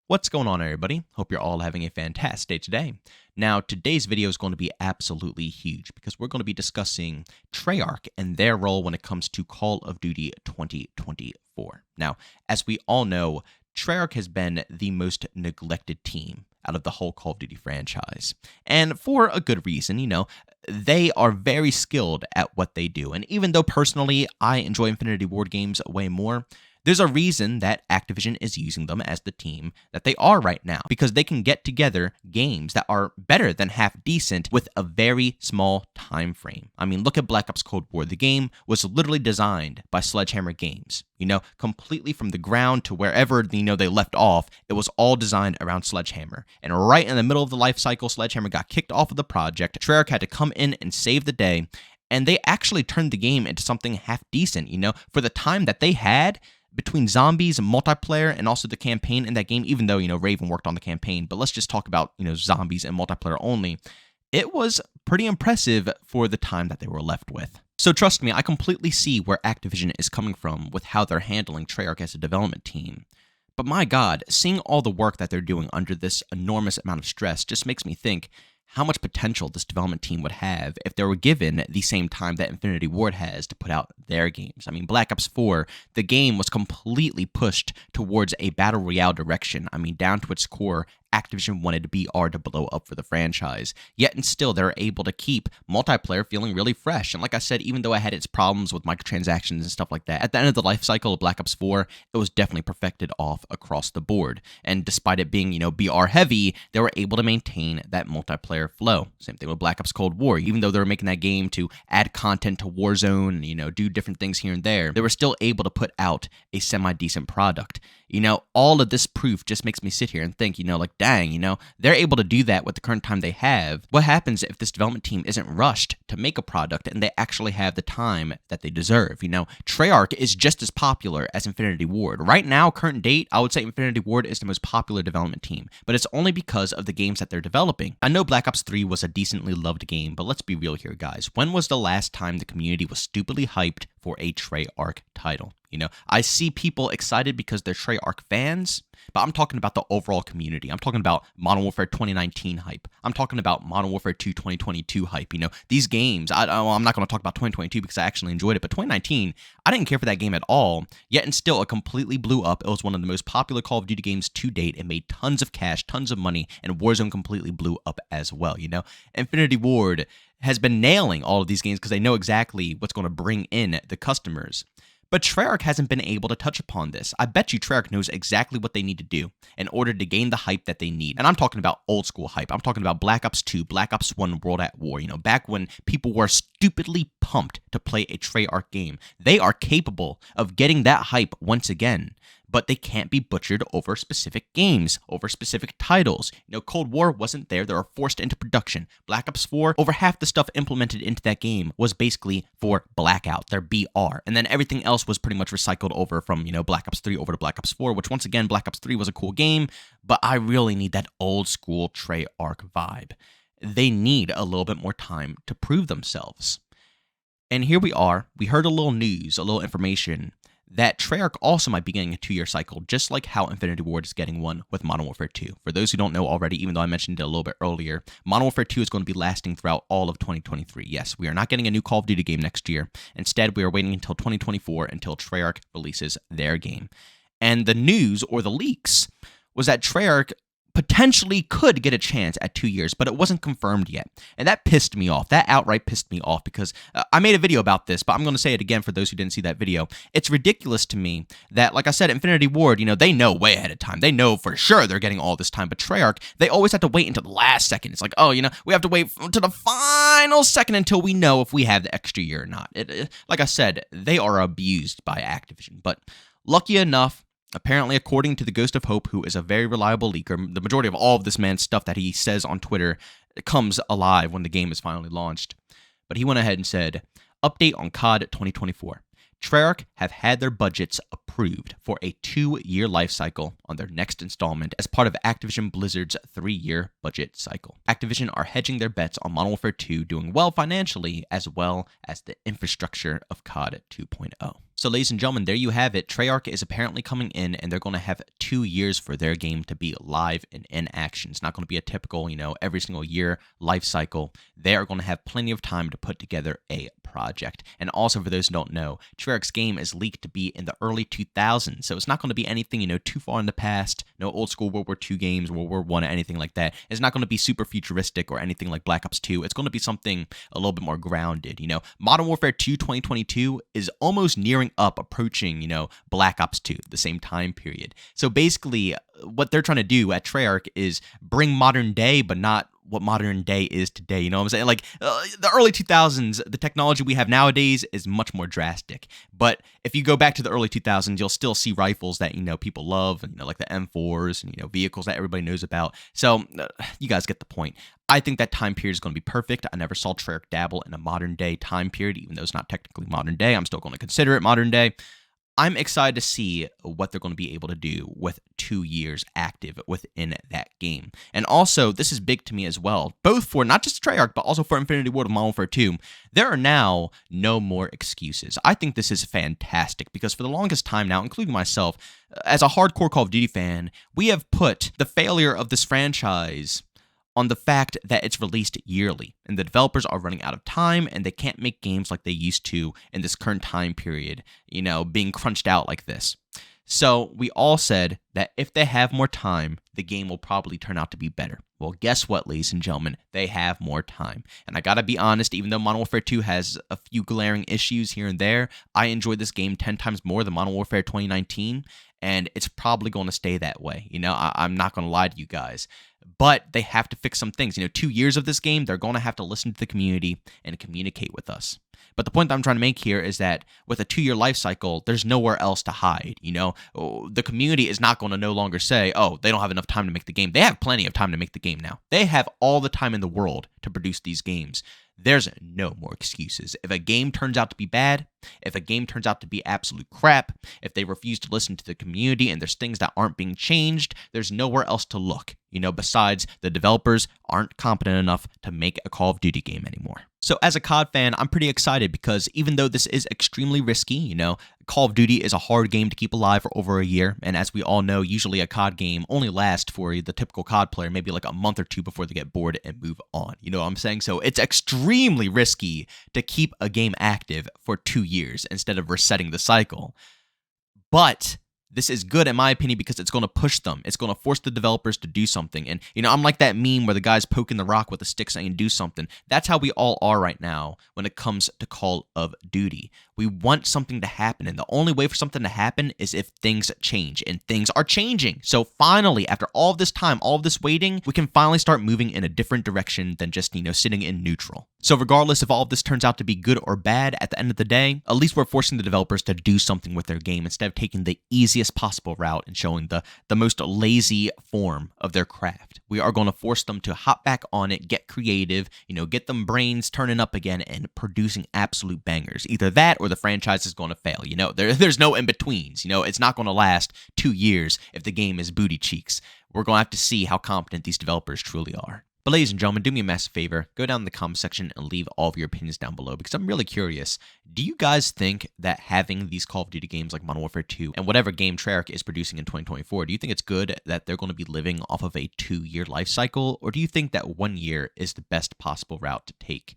What's going on, everybody? Hope you're all having a fantastic day today. Now, today's video is going to be absolutely huge because we're going to be discussing Treyarch and their role when it comes to Call of Duty 2024. Now, as we all know, Treyarch has been the most neglected team out of the whole Call of Duty franchise. And for a good reason, they are very skilled at what they do. And even though personally I enjoy Infinity Ward games way more, there's a reason that Activision is using them as the team that they are right now, because they can get together games that are better than half decent with a very small time frame. I mean, look at Black Ops Cold War. The game was literally designed by Sledgehammer Games, completely from the ground to wherever, they left off. It was all designed around Sledgehammer. And right in the middle of the life cycle, Sledgehammer got kicked off of the project. Treyarch had to come in and save the day. And they actually turned the game into something half decent, for the time that they had between zombies and multiplayer and also the campaign in that game, even though, Raven worked on the campaign. But let's just talk about, zombies and multiplayer only. It was pretty impressive for the time that they were left with. So trust me, I completely see where Activision is coming from with how they're handling Treyarch as a development team. But my God, seeing all the work that they're doing under this enormous amount of stress just makes me think how much potential this development team would have if they were given the same time that Infinity Ward has to put out their games. I mean, Black Ops 4, the game was completely pushed towards a battle royale direction. I mean, down to its core, Activision wanted BR to blow up for the franchise, yet and still they're able to keep multiplayer feeling really fresh. And like I said, even though it had its problems with microtransactions and stuff like that, at the end of the life cycle of Black Ops 4, it was definitely perfected off across the board. And despite it being, BR heavy, they were able to maintain that multiplayer flow. Same thing with Black Ops Cold War. Even though they were making that game to add content to Warzone and, do different things here and there, they were still able to put out a semi-decent product. All of this proof just makes me sit here and think, dang, they're able to do that with the current time they have. What happens if this development team isn't rushed to make a product and they actually have the time that they deserve? Treyarch is just as popular as Infinity Ward. Right now, current date, I would say Infinity Ward is the most popular development team, but it's only because of the games that they're developing. I know Black Ops 3 was a decently loved game, but let's be real here, guys. When was the last time the community was stupidly hyped for a Treyarch title? I see people excited because they're Treyarch fans, but I'm talking about the overall community. I'm talking about Modern Warfare 2019 hype. I'm talking about Modern Warfare 2 2022 hype. These games, I'm not going to talk about 2022 because I actually enjoyed it, but 2019, I didn't care for that game at all, yet and still it completely blew up. It was one of the most popular Call of Duty games to date. It made tons of cash, tons of money, and Warzone completely blew up as well. Infinity Ward has been nailing all of these games because they know exactly what's going to bring in the customers. But Treyarch hasn't been able to touch upon this. I bet you Treyarch knows exactly what they need to do in order to gain the hype that they need. And I'm talking about old school hype. I'm talking about Black Ops 2, Black Ops 1, World at War. Back when people were stupidly pumped to play a Treyarch game. They are capable of getting that hype once again, but they can't be butchered over specific games, over specific titles. Cold War wasn't there. They were forced into production. Black Ops 4, over half the stuff implemented into that game was basically for Blackout, their BR. And then everything else was pretty much recycled over from, Black Ops 3 over to Black Ops 4, which once again, Black Ops 3 was a cool game, but I really need that old school Treyarch vibe. They need a little bit more time to prove themselves. And here we are. We heard a little news, a little information that Treyarch also might be getting a 2-year cycle, just like how Infinity Ward is getting one with Modern Warfare 2. For those who don't know already, even though I mentioned it a little bit earlier, Modern Warfare 2 is going to be lasting throughout all of 2023. Yes, we are not getting a new Call of Duty game next year. Instead, we are waiting until 2024 until Treyarch releases their game. And the news, or the leaks, was that Treyarch potentially could get a chance at 2 years, but it wasn't confirmed yet. And that pissed me off. That outright pissed me off because I made a video about this, but I'm going to say it again for those who didn't see that video. It's ridiculous to me that, like I said, Infinity Ward, they know way ahead of time. They know for sure they're getting all this time, but Treyarch, they always have to wait until the last second. It's like, we have to wait until the final second until we know if we have the extra year or not. Like I said, they are abused by Activision, but lucky enough, apparently, according to the Ghost of Hope, who is a very reliable leaker, the majority of all of this man's stuff that he says on Twitter comes alive when the game is finally launched. But he went ahead and said, update on COD 2024. Treyarch have had their budgets approved for a 2-year life cycle on their next installment as part of Activision Blizzard's 3-year budget cycle. Activision are hedging their bets on Modern Warfare 2 doing well financially as well as the infrastructure of COD 2.0. So, ladies and gentlemen, there you have it. Treyarch is apparently coming in, and they're going to have 2 years for their game to be live and in action. It's not going to be a typical, every single year life cycle. They are going to have plenty of time to put together a project. And also, for those who don't know, Treyarch's game is leaked to be in the early 2000s, so it's not going to be anything, too far in the past. No old school World War II games, World War I, anything like that. It's not going to be super futuristic or anything like Black Ops 2. It's going to be something a little bit more grounded. Modern Warfare 2 2022 is almost nearing up, approaching, Black Ops 2, the same time period. So basically, what they're trying to do at Treyarch is bring modern day, but not what modern day is today. You know what I'm saying? Like the early 2000s, the technology we have nowadays is much more drastic. But if you go back to the early 2000s, you'll still see rifles that, people love, and, like the M4s and, vehicles that everybody knows about. So you guys get the point. I think that time period is going to be perfect. I never saw Treyarch dabble in a modern day time period, even though it's not technically modern day. I'm still going to consider it modern day. I'm excited to see what they're going to be able to do with 2 years active within that game. And also, this is big to me as well, both for not just Treyarch, but also for Infinity Ward of Modern Warfare 2. There are now no more excuses. I think this is fantastic because for the longest time now, including myself, as a hardcore Call of Duty fan, we have put the failure of this franchise on the fact that it's released yearly, and the developers are running out of time, and they can't make games like they used to in this current time period, being crunched out like this. So we all said that if they have more time, the game will probably turn out to be better. Well, guess what, ladies and gentlemen? They have more time. And I gotta be honest, even though Modern Warfare 2 has a few glaring issues here and there, I enjoyed this game 10 times more than Modern Warfare 2019, and it's probably going to stay that way. I'm not going to lie to you guys. But they have to fix some things. 2 years of this game, they're going to have to listen to the community and communicate with us. But the point that I'm trying to make here is that with a 2-year life cycle, there's nowhere else to hide. The community is not going to no longer say, oh, they don't have enough time to make the game. They have plenty of time to make the game now. They have all the time in the world to produce these games. There's no more excuses. If a game turns out to be bad, if a game turns out to be absolute crap, if they refuse to listen to the community and there's things that aren't being changed, there's nowhere else to look, besides the developers aren't competent enough to make a Call of Duty game anymore. So as a COD fan, I'm pretty excited because even though this is extremely risky, Call of Duty is a hard game to keep alive for over a year. And as we all know, usually a COD game only lasts for the typical COD player maybe like a month or two before they get bored and move on. You know what I'm saying? So it's extremely risky to keep a game active for 2 years instead of resetting the cycle. But this is good in my opinion because it's going to push them. It's going to force the developers to do something. And, I'm like that meme where the guy's poking the rock with a stick saying do something. That's how we all are right now when it comes to Call of Duty. We want something to happen, and the only way for something to happen is if things change, and things are changing. So finally, after all of this time, all of this waiting, we can finally start moving in a different direction than just, sitting in neutral. So regardless if all of this turns out to be good or bad, at the end of the day, at least we're forcing the developers to do something with their game instead of taking the easiest possible route and showing the most lazy form of their craft. We are going to force them to hop back on it, get creative, get them brains turning up again and producing absolute bangers. Either that or the franchise is going to fail. There's no in-betweens. It's not going to last 2 years if the game is booty cheeks. We're going to have to see how competent these developers truly are. But ladies and gentlemen, do me a massive favor. Go down in the comment section and leave all of your opinions down below because I'm really curious. Do you guys think that having these Call of Duty games like Modern Warfare 2 and whatever game Treyarch is producing in 2024, do you think it's good that they're going to be living off of a 2-year life cycle? Or do you think that 1 year is the best possible route to take?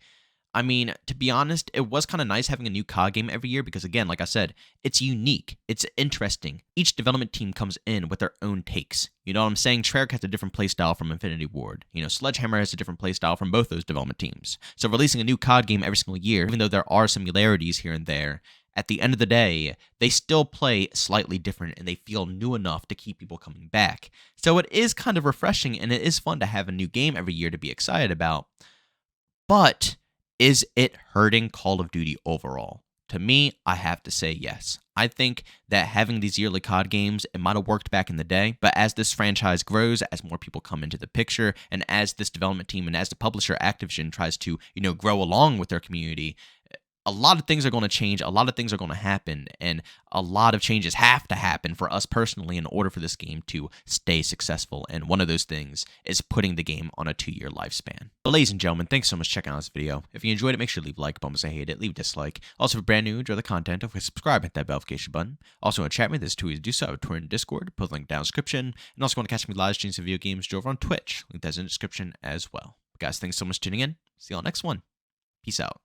I mean, to be honest, it was kind of nice having a new COD game every year because, again, like I said, it's unique. It's interesting. Each development team comes in with their own takes. You know what I'm saying? Treyarch has a different playstyle from Infinity Ward. Sledgehammer has a different playstyle from both those development teams. So releasing a new COD game every single year, even though there are similarities here and there, at the end of the day, they still play slightly different and they feel new enough to keep people coming back. So it is kind of refreshing and it is fun to have a new game every year to be excited about. But is it hurting Call of Duty overall? To me, I have to say yes. I think that having these yearly COD games, it might have worked back in the day, but as this franchise grows, as more people come into the picture, and as this development team and as the publisher Activision tries to, grow along with their community, a lot of things are going to change, a lot of things are going to happen, and a lot of changes have to happen for us personally in order for this game to stay successful. And one of those things is putting the game on a 2-year lifespan. So, ladies and gentlemen, thanks so much for checking out this video. If you enjoyed it, make sure to leave a like, bonus I hate it, leave a dislike. Also, if you're brand new, enjoy the content, don't forget to subscribe, hit that notification button. Also, want to chat with me, there's 2 ways to do so. I have a Twitter and Discord, put the link down in the description. And also want to catch me live streams of video games over on Twitch, link that's in the description as well. But guys, thanks so much for tuning in. See you all next one. Peace out.